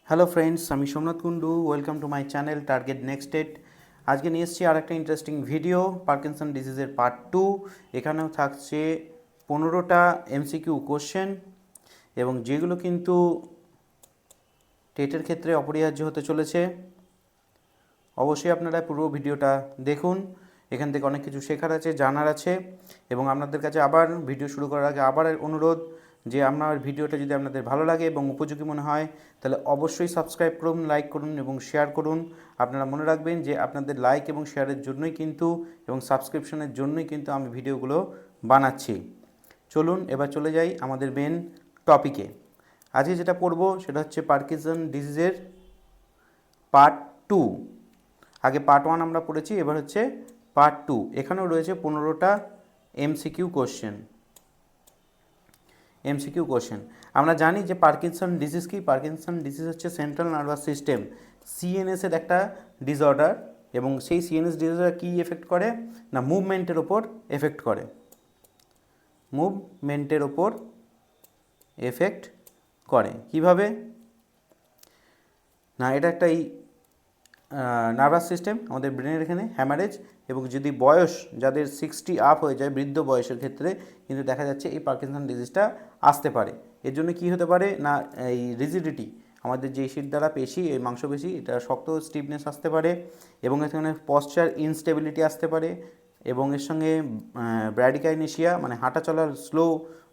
Hello friends, আমি Somnath Kundu. Welcome to my channel target next date. আজকে নিয়ে এসেছি আর একটা ইন্টারেস্টিং ভিডিও, পার্কিনসন ডিজিজের পার্ট 2। এখানেও থাকছে 15টা এমসিকিউ কোশ্চেন, এবং যেগুলো কিন্তু টেটের ক্ষেত্রে অপরিহার্য হতে চলেছে। অবশ্যই আপনারা পুরো ভিডিওটা দেখুন, এখান থেকে অনেক কিছু শেখার আছে, জানার আছে। এবং আপনাদের কাছে আবার ভিডিও শুরু করার আগে আবার অনুরোধ যে আপনার ভিডিওটা যদি আপনাদের ভালো লাগে এবং উপযোগী মনে হয় তাহলে অবশ্যই সাবস্ক্রাইব করুন, লাইক করুন এবং শেয়ার করুন। আপনারা মনে রাখবেন যে আপনাদের লাইক এবং শেয়ারের জন্যই কিন্তু এবং সাবস্ক্রিপশনের জন্যই কিন্তু আমি ভিডিওগুলো বানাচ্ছি। চলুন এবার চলে যাই আমাদের মেন টপিকে। আজকে যেটা পড়ব সেটা হচ্ছে পার্কিনসন ডিজিজের পার্ট 2। আগে পার্ট 1 আমরা পড়েছি, এবার হচ্ছে পার্ট 2। এখানেও রয়েছে 15টা এমসিকিউ কোশ্চেন। আমরা জানি যে পার্কিনসন ডিজিজ কি। পার্কিনসন ডিজিজ হচ্ছে সেন্ট্রাল নার্ভাস সিস্টেম সিএনএসের একটা ডিসঅর্ডার, এবং সেই সিএনএস ডিসঅর্ডার কী এফেক্ট করে না মুভমেন্টের ওপর এফেক্ট করে। কিভাবে না, এটা একটা নার্ভাস সিস্টেম আমাদের ব্রেনের এখানে হ্যামারেজ, এবং যদি বয়স যাদের 60 আপ হয়ে যায় বৃদ্ধ বয়সের ক্ষেত্রে কিন্তু দেখা যাচ্ছে এই পার্কিনসন ডিজিজটা আসতে পারে। এর জন্য কী হতে পারে না, এই রিজিডিটি আমাদের যে শির দ্বারা পেশি, এই মাংসপেশি, এটা শক্ত স্টিফনেস আসতে পারে, এবং এখানে পশ্চার ইনস্টেবিলিটি আসতে পারে, এবং এর সঙ্গে ব্র্যাডিকাইনেশিয়া মানে হাঁটা চলার স্লো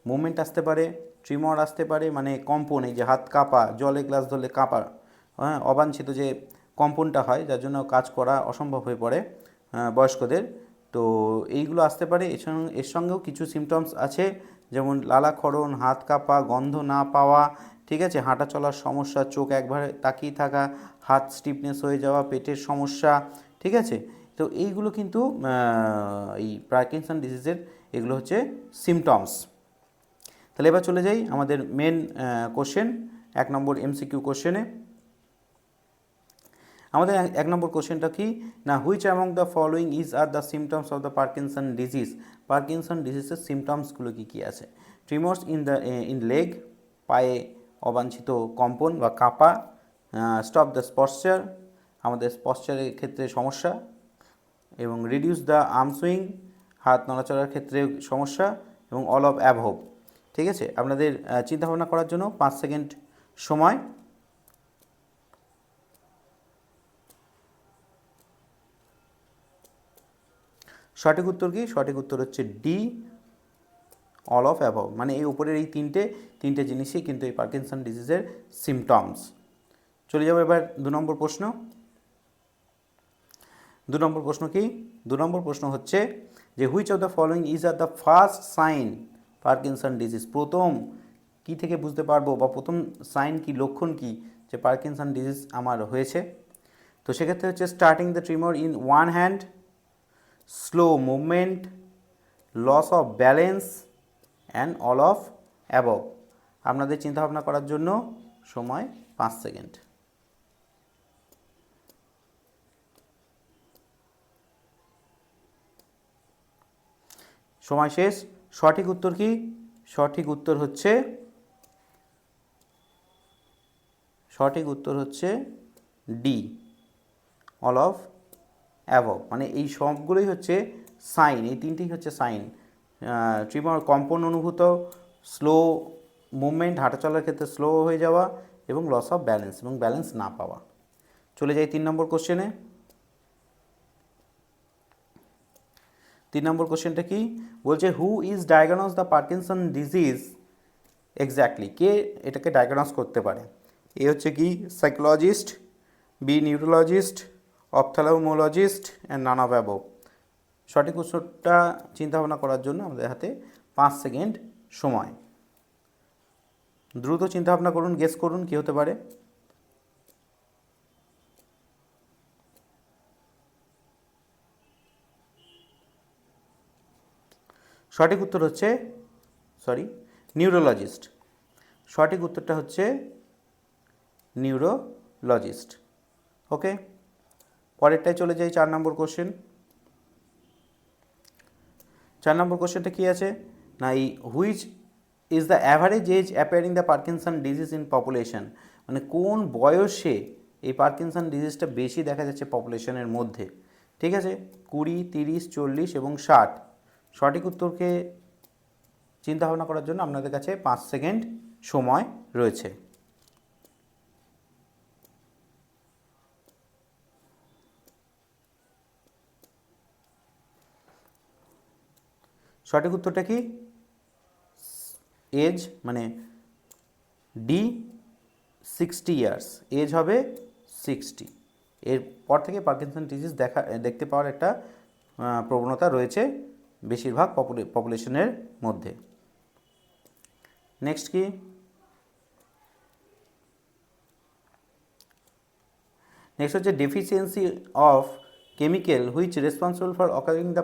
মুভমেন্ট আসতে পারে, ট্রিমর আসতে পারে মানে কম্পন, এই যে হাত কাঁপা, জলে গ্লাস ধরলে কাঁপা, হ্যাঁ, অবাঞ্ছিত যে কম্পনটা হয় যার জন্য কাজ করা অসম্ভব হয়ে পড়ে বয়স্কদের। তো এইগুলো আসতে পারে। এর সঙ্গেও কিছু সিমটমস আছে, যেমন লালাক্ষরণ, হাত কাঁপা, গন্ধ না পাওয়া, ঠিক আছে, হাঁটা চলার সমস্যা, চোখ একবারে তাকিয়ে থাকা, হাত স্টিফনেস হয়ে যাওয়া, পেটের সমস্যা, ঠিক আছে। তো এইগুলো কিন্তু এই পার্কিনসন ডিজিজের এগুলো হচ্ছে সিমটমস। তাহলে এবার চলে যাই আমাদের মেন কোশ্চেন, 1 নম্বর এমসিকিউ কোশ্চেনে। আমাদের 1 নম্বর কোশ্চেনটা কি না, which among the following are the symptoms of the Parkinson disease. Parkinson ডিজিজের সিমটমসগুলো কী কী আছে? ট্রিমর্স ইন লেগ, পায়ে অবাঞ্ছিত কম্পন বা কাঁপা, স্টপ দ্য পশ্চার, আমাদের পশ্চারের ক্ষেত্রে সমস্যা, এবং রিডিউস দ্য আর্ম সুইং, হাত নড়াচড়ার ক্ষেত্রে সমস্যা, এবং অল অফ অ্যাভব। ঠিক আছে, আপনাদের চিন্তাভাবনা করার জন্য 5 সেকেন্ড সময়। সঠিক উত্তর কি? সঠিক উত্তর হচ্ছে ডি, অল অফ অ্যাভব। মানে এই উপরের এই তিনটে জিনিসই কিন্তু এই পার্কিনসন ডিজিজের সিমটমস। চলে যাবো এবার 2 নম্বর প্রশ্ন। 2 নম্বর প্রশ্ন কি? 2 নম্বর প্রশ্ন হচ্ছে যে which of the following are the first sign Parkinson disease. প্রথম কি থেকে বুঝতে পারবো বা প্রথম সাইন কি, লক্ষণ কি যে পার্কিনসন ডিজিজ আমার হয়েছে? তো সেক্ষেত্রে হচ্ছে starting the tremor in one hand, slow movement, loss of balance, and all of above. আপনাদের চিন্তাভাবনা করার জন্য সময় 5 সেকেন্ড। সময় শেষ। সঠিক উত্তর কি? সঠিক উত্তর হচ্ছে ডি, অল অফ অ্যাভব। মানে এই সবগুলোই হচ্ছে সাইন, এই তিনটেই হচ্ছে সাইন। ট্রিমর কম্পন অনুভূত, স্লো মুভমেন্ট, হাঁটা চলার ক্ষেত্রে স্লো হয়ে যাওয়া, এবং লস অফ ব্যালেন্স এবং ব্যালেন্স না পাওয়া। চলে যাই 3 নম্বর কোশ্চেনে। 3 নম্বর কোশ্চেনটা কি বলছে, who is diagnose the Parkinson disease exactly. কে এটাকে ডায়াগনোজ করতে পারে? এ হচ্ছে কি psychologist, B neurologist, ophthalmologist, and none of above. সঠিক উত্তরটা চিন্তাভাবনা করার জন্য আমাদের হাতে 5 সেকেন্ড সময়। দ্রুত চিন্তাভাবনা করুন, গেস করুন কী হতে পারে। সঠিক উত্তর হচ্ছে নিউরোলজিস্ট। সঠিক উত্তরটা হচ্ছে নিউরোলজিস্ট। ওকে, পরেরটায় চলে যাই 4 নম্বর কোশ্চেন। 4 নম্বর কোশ্চেনটা কী আছে না, এই which is the average age appearing the Parkinson disease in population. মানে কোন বয়সে এই পার্কিনসন ডিজিজটা বেশি দেখা যাচ্ছে পপুলেশনের মধ্যে। ঠিক আছে, 20, 30, 40 এবং 60। সঠিক উত্তরকে চিন্তা ভাবনা করার জন্য আপনাদের কাছে 5 সেকেন্ড সময় রয়েছে। সঠিক উত্তরটা কি? এজ মানে ডি 60 ইয়ার্স, এজ হবে 60। এরপর থেকে পার্কিনসন ডিজিজ দেখতে পাওয়ার একটা প্রবণতা রয়েছে বেশিরভাগ পপুলেশনের মধ্যে। নেক্সট কি? নেক্সট হচ্ছে deficiency of chemical which responsible for occurring the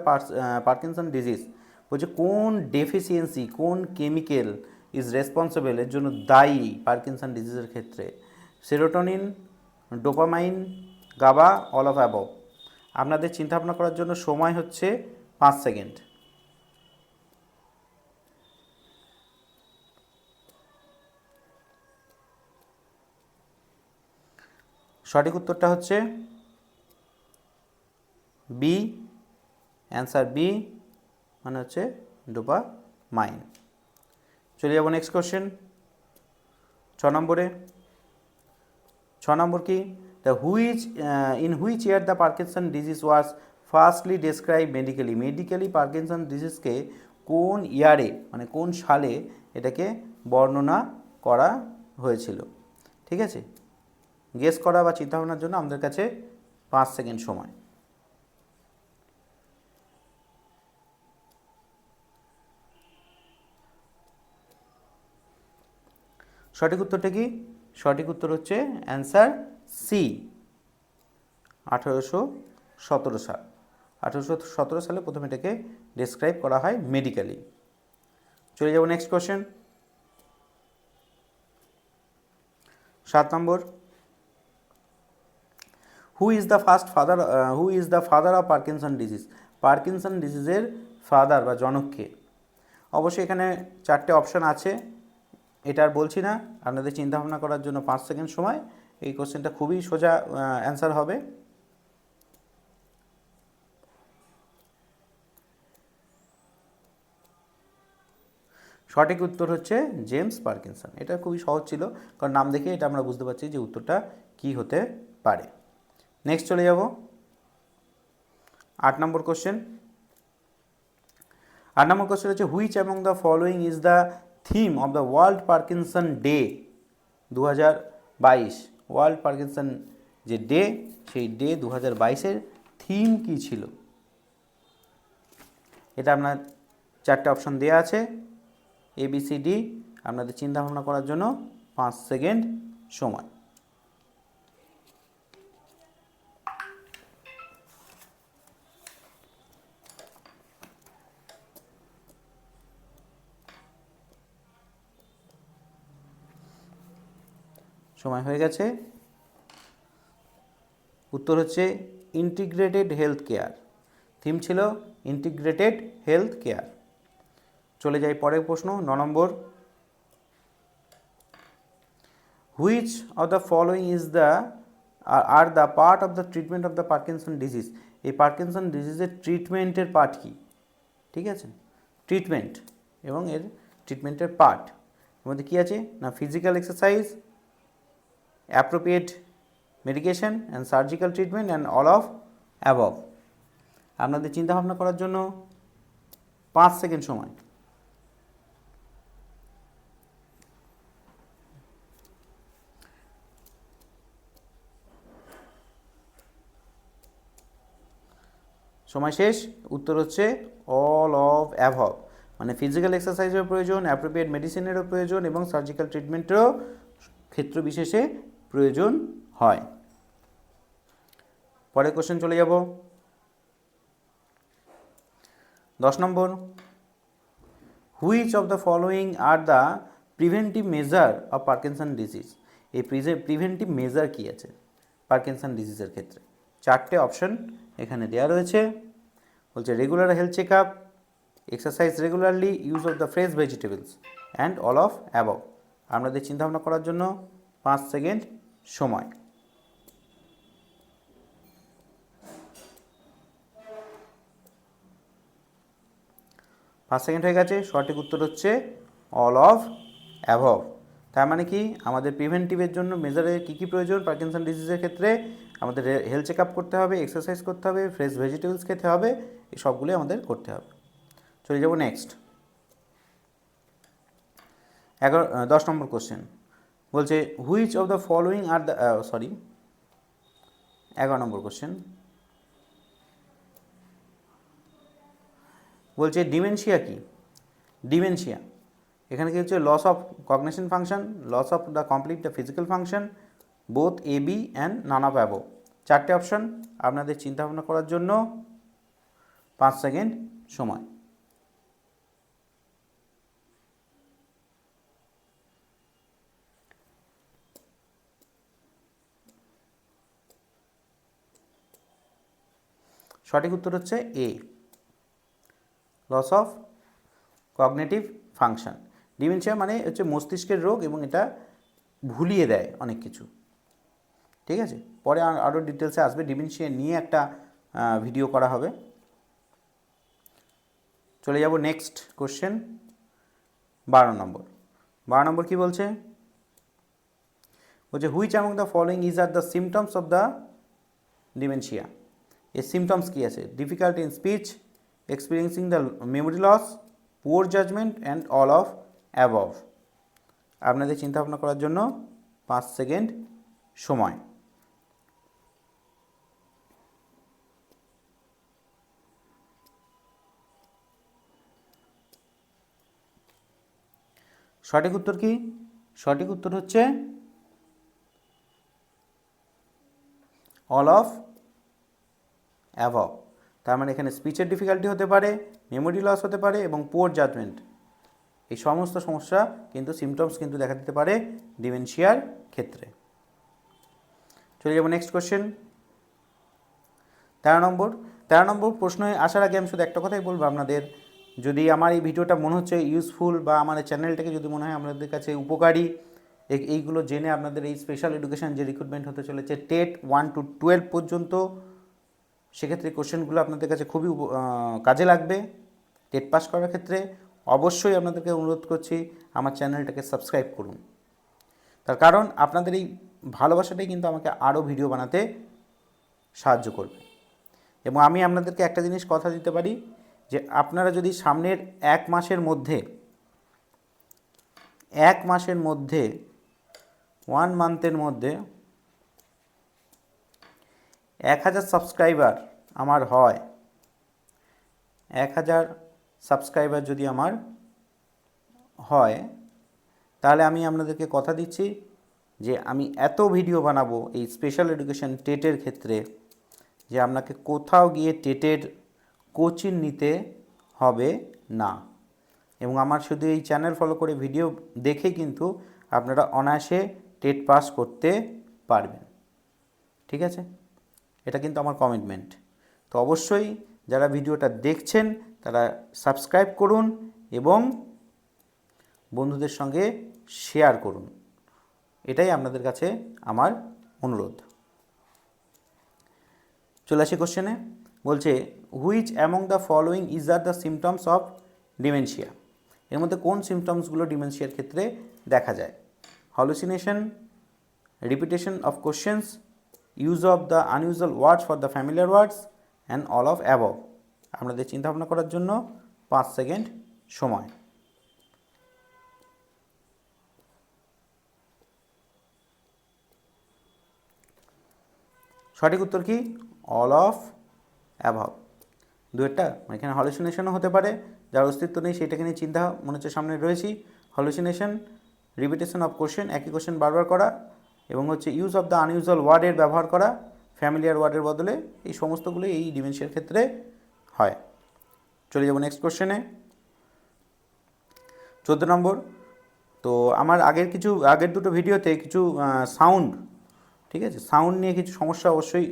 Parkinson disease. বলছে কোন ডেফিসিয়েন্সি, কোন কেমিক্যাল ইজ রেসপন্সিবল, এর জন্য দায়ী পার্কিনসন ডিজিজের ক্ষেত্রে? Serotonin, dopamine, GABA, all of above. আপনাদের চিন্তা ভাবনা করার জন্য সময় হচ্ছে 5 সেকেন্ড। সঠিক উত্তরটা হচ্ছে বি, অ্যান্সার বি, মানে হচ্ছে ডোপামাইন। চলে যাব নেক্সট কোশ্চেন, 6 নম্বরে। 6 নম্বর কি? The in which year the Parkinson disease was firstly describe medically. Medically Parkinson ডিজিজকে কোন ইয়ারে মানে কোন সালে এটাকে বর্ণনা করা হয়েছিল? ঠিক আছে, গেস করা বা চিন্তা ভাবনার জন্য আমাদের কাছে 5 সেকেন্ড সময়। সঠিক উত্তরটা কি? সঠিক উত্তর হচ্ছে অ্যান্সার সি, 1817 সাল। 1817 সালে প্রথমে এটাকে ডেসক্রাইব করা হয় মেডিকেলি। চলে যাব next question, 7 number. Who is the father of Parkinson disease. Parkinson ডিজিজের ফাদার বা জনককে? অবশ্যই এখানে 4টে অপশান আছে, এটা আর বলছি না, আপনাদের চিন্তা ভাবনা করার জন্য 5 সেকেন্ড সময়। এই কোশ্চেনটা খুবই সোজা অ্যান্সার হবে। সঠিক উত্তর হচ্ছে জেমস পার্কিনসন। এটা খুবই সহজ ছিল, কারণ নাম দেখে এটা আমরা বুঝতে পারছি যে উত্তরটা কি হতে পারে। নেক্সট চলে যাব 8 নম্বর কোশ্চেন। 8 নম্বর কোশ্চেন হচ্ছে which among the following is the theme of the world Parkinson day 2022। World Parkinson যে ডে, সেই ডে 2022-এর থিম কী ছিল? এটা আপনার 4টে অপশন দেওয়া আছে, ABCD। আপনাদের চিন্তা ভাবনা করার জন্য 5 সেকেন্ড সময়। সময় হয়ে গেছে। উত্তর হচ্ছে ইন্টিগ্রেটেড হেলথ কেয়ার। থিম ছিল ইন্টিগ্রেটেড হেলথ কেয়ার। চলে যাই পরের প্রশ্ন, 9 number. Which of the following is the are the part of the treatment of the Parkinson disease. এই পার্কিনসন ডিজিজের ট্রিটমেন্টের পার্ট কি? ঠিক আছে, ট্রিটমেন্ট এবং এর ট্রিটমেন্টের পার্ট এর মধ্যে কী আছে না? Physical exercise, appropriate medication and surgical treatment and all of above. আপনাদের চিন্তা ভাবনা করার জন্য 5 সেকেন্ড সময়। সময় শেষ। উত্তর হচ্ছে অল অফ অ্যাবভ, মানে ফিজিক্যাল এক্সারসাইজেরও প্রয়োজন, অ্যাপ্রোপ্রিয়েট মেডিসিনেরও প্রয়োজন এবং সার্জিক্যাল ট্রিটমেন্টেরও ক্ষেত্র বিশেষে প্রয়োজন হয়। পরের কোশ্চেন চলে যাব 10 number. Which of the following are the preventive measure of Parkinson disease. এই প্রিভেন্টিভ মেজার কী আছে পার্কিনসন ডিজিজের ক্ষেত্রে? 4টে অপশন এখানে দেওয়া রয়েছে। বলছে regular health check up, exercise regularly, use of the fresh vegetables and all of above. আপনাদের চিন্তাভাবনা করার জন্য 5 সেকেন্ড সময়। পাঁচ সেকেন্ড হয়ে গেছে। সঠিক উত্তর হচ্ছে অল অফ অ্যাভভ। তার মানে কি, আমাদের প্রিভেন্টিভের জন্য মেজারে কী কী প্রয়োজন পার্কিনসন ডিজিজের ক্ষেত্রে? আমাদের হেলথ চেক আপ করতে হবে, এক্সারসাইজ করতে হবে, ফ্রেশ ভেজিটেবলস খেতে হবে, এই সবগুলোই আমাদের করতে হবে। চলে যাব নেক্সট 10 নম্বর কোশ্চেন। বলছে which of the following are the 11 number question. বলছে ডিমেনশিয়া কি? ডিমেনশিয়া এখানে কি হচ্ছে? Loss of cognition function, loss of the complete the physical function, both A B and none of above. চারটে option আপনাদের চিন্তাভাবনা করার জন্য 5 সেকেন্ড সময়। সঠিক উত্তর হচ্ছে A, loss of cognitive function. Dementia মানে হচ্ছে মস্তিষ্কের রোগ এবং এটা ভুলিয়ে দেয় অনেক কিছু। ঠিক আছে, পরে আরও ডিটেলসে আসবে, ডিমেনশিয়া নিয়ে একটা ভিডিও করা হবে। চলে যাব নেক্সট কোশ্চেন 12 নম্বর। 12 নম্বর কী বলছে? বলছে which among the following is are the symptoms of the dementia. এর সিমটমস কী আছে? Difficulty in speech, experiencing the memory loss, poor judgement and all of above. আপনাদের চিন্তাভাবনা করার জন্য 5 সেকেন্ড সময়। সঠিক উত্তর কি? সঠিক উত্তর হচ্ছে অল অফ অ্যাবভ। তার মানে এখানে স্পিচের ডিফিকাল্টি হতে পারে, মেমোরি লস হতে পারে এবং পুয়ার জাজমেন্ট, এই সমস্ত সমস্যা কিন্তু সিমটমস কিন্তু দেখা দিতে পারে ডিমেনশিয়ার ক্ষেত্রে। চলে যাব নেক্সট কোশ্চেন 13 নম্বর। 13 নম্বর প্রশ্নে আসার আগে আমি শুধু একটা কথাই বলবো আপনাদের, যদি আমার এই ভিডিওটা মনে হচ্ছে ইউজফুল বা আমার চ্যানেলটাকে যদি মনে হয় আপনাদের কাছে উপকারী, এইগুলো জেনে আপনাদের এই স্পেশাল এডুকেশন যে রিক্রুটমেন্ট হতে চলেছে টেট 1 to 12 পর্যন্ত, সেক্ষেত্রে কোশ্চেনগুলো আপনাদের কাছে খুবই কাজে লাগবে টেট পাস করার ক্ষেত্রে। অবশ্যই আপনাদেরকে অনুরোধ করছি আমার চ্যানেলটাকে সাবস্ক্রাইব করুন। তার কারণ আপনাদের এই ভালোবাসাটাই কিন্তু আমাকে আরও ভিডিও বানাতে সাহায্য করবে। এবং আমি আপনাদেরকে একটা জিনিস কথা দিতে পারি যে আপনারা যদি সামনের 1 মাসের মধ্যে 1 মান্থের মধ্যে 1000 সাবস্ক্রাইবার আমার হয়, 1000 সাবস্ক্রাইবার যদি আমার হয়, তাহলে আমি আপনাদেরকে কথা দিচ্ছি যে আমি এত ভিডিও বানাবো এই স্পেশাল এডুকেশন টেটের ক্ষেত্রে যে আপনাকে কোথাও গিয়ে টেটের কোচিং নিতে হবে না। এবং আমার শুধু এই চ্যানেল ফলো করে ভিডিও দেখে কিন্তু আপনারা অনায়াসে টেট পাস করতে পারবেন। ঠিক আছে, এটা কিন্তু আমার কমিটমেন্ট। তো অবশ্যই যারা ভিডিওটা দেখছেন তারা সাবস্ক্রাইব করুন এবং বন্ধুদের সঙ্গে শেয়ার করুন, এটাই আপনাদের কাছে আমার অনুরোধ। চলে আসি কোশ্চেনে। বলছে which among the following is are the symptoms of dementia. এর মধ্যে কোন সিমটমসগুলো ডিমেনশিয়ার ক্ষেত্রে দেখা যায়? Hallucination, repetition of questions, use of the unusual words for the familiar words and all of above. আপনাদের চিন্তাভাবনা করার জন্য 5 সেকেন্ড সময়। সঠিক উত্তর কি? All of above. দুয়েরটা এখানে হলুসিনেশনও হতে পারে, যার অস্তিত্ব নেই সেটাকে নিয়ে চিন্তা মনে হচ্ছে সামনে রয়েছি। হলুসিনেশন, রিপিটেশন অফ কোশ্চেন, একই কোশ্চেন বারবার করা, এবং হচ্ছে ইউজ অফ দ্য আনইউজুয়াল ওয়ার্ডের ব্যবহার করা ফ্যামিলিয়ার ওয়ার্ডের বদলে, এই সমস্তগুলো এই ডিমেনশিয়ার ক্ষেত্রে হয়। চলে যাব নেক্সট কোশ্চেনে 14 নম্বর। তো আমার আগের দুটো ভিডিওতে কিছু সাউন্ড, ঠিক আছে, সাউন্ড নিয়ে কিছু সমস্যা অবশ্যই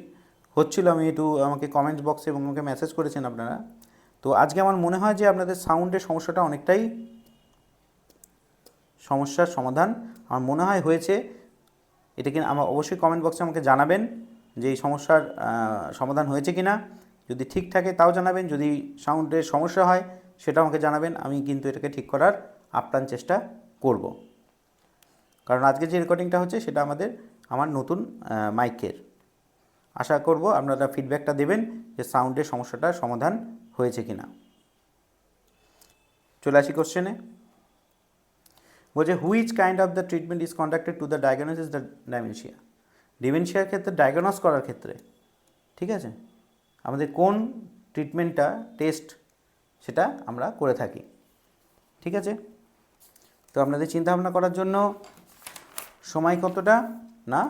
হচ্ছিল, আমি আমাকে কমেন্ট বক্সে এবং আমাকে মেসেজ করেছেন আপনারা। তো আজকে আমার মনে হয় যে আপনাদের সাউন্ডের সমস্যাটা অনেকটাই সমস্যার সমাধান আমার মনে হয় হয়েছে। এটা কিন্তু আমার অবশ্যই কমেন্ট বক্সে আমাকে জানাবেন যে এই সমস্যার সমাধান হয়েছে কি না। যদি ঠিক থাকে তাও জানাবেন, যদি সাউন্ডের সমস্যা হয় সেটাও আমাকে জানাবেন। আমি কিন্তু এটাকে ঠিক করার আপ্রাণ চেষ্টা করব, কারণ আজকে যে রেকর্ডিংটা হচ্ছে সেটা আমার নতুন মাইকের। আশা করব আপনারা ফিডব্যাকটা দেবেন যে সাউন্ডের সমস্যাটার সমাধান হয়েছে কি না। চলে আসি কোশ্চেনে। বলছে which kind of the treatment is conducted to the diagnosis the dementia. ডিমেনশিয়ার ক্ষেত্রে ডায়াগনোস করার ক্ষেত্রে, ঠিক আছে, আমাদের কোন ট্রিটমেন্টটা টেস্ট সেটা আমরা করে থাকি। ঠিক আছে, তো আপনাদের চিন্তাভাবনা করার জন্য সময় কতটা না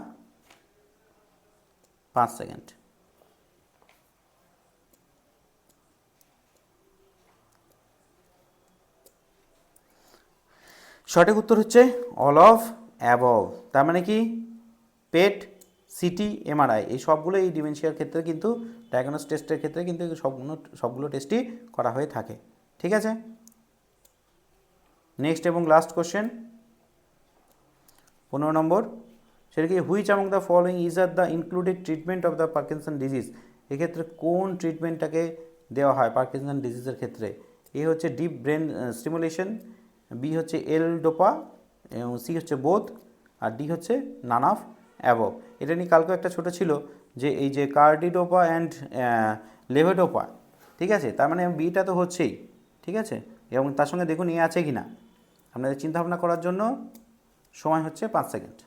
5 সেকেন্ড। সঠিক উত্তর হচ্ছে অল অফ অ্যাবভ। তার মানে কি পেট, সিটি, এমআরআই এই সবগুলো এই ডিমেনশিয়ার ক্ষেত্রে কিন্তু ডায়াগনোস টেস্টের ক্ষেত্রে কিন্তু সবগুলো টেস্টই করা হয়ে থাকে। ঠিক আছে, নেক্সট এবং লাস্ট কোশ্চেন 15 নম্বর, সেটা কি which among the following is are the included treatment of the Parkinson disease. এক্ষেত্রে কোন ট্রিটমেন্টটাকে দেওয়া হয় পার্কিনসন ডিজিজের ক্ষেত্রে। এ হচ্ছে ডিপ ব্রেন স্টিমুলেশন, বি হচ্ছে এল ডোপা, এবং সি হচ্ছে বোথ, আর ডি হচ্ছে নান অফ অ্যাবভ। এটা নিয়ে কালকে একটা ছোটো ছিল যে এই যে কার্ডিডোপা অ্যান্ড লেভোডোপা, ঠিক আছে, তার মানে বিটা তো হচ্ছেই, ঠিক আছে, এবং তার সঙ্গে দেখুন এ আছে কি না। আপনাদের চিন্তাভাবনা করার জন্য সময় হচ্ছে 5 সেকেন্ড।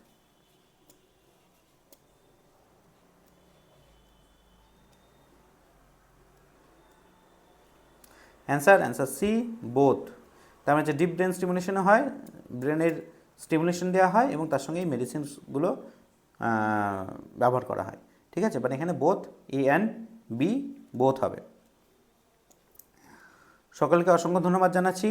Answer C both. তার মানে হচ্ছে ডিপ ব্রেন স্টিমুলেশনও হয়, ব্রেনের স্টিমুলেশন দেওয়া হয় এবং তার সঙ্গে এই মেডিসিনসগুলো ব্যবহার করা হয়। ঠিক আছে, মানে এখানে both A and B both হবে। সকলকে অসংখ্য ধন্যবাদ জানাচ্ছি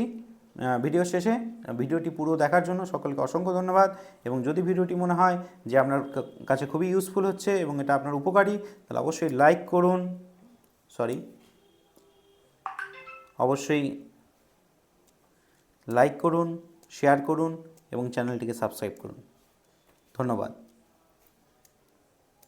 ভিডিও শেষে। ভিডিওটি পুরো দেখার জন্য সকলকে অসংখ্য ধন্যবাদ। এবং যদি ভিডিওটি মনে হয় যে আপনার কাছে খুবই ইউজফুল হচ্ছে এবং এটা আপনার উপকারী, তাহলে অবশ্যই লাইক করুন, অবশ্যই লাইক করুন, শেয়ার করুন এবং চ্যানেলটিকে সাবস্ক্রাইব করুন। ধন্যবাদ।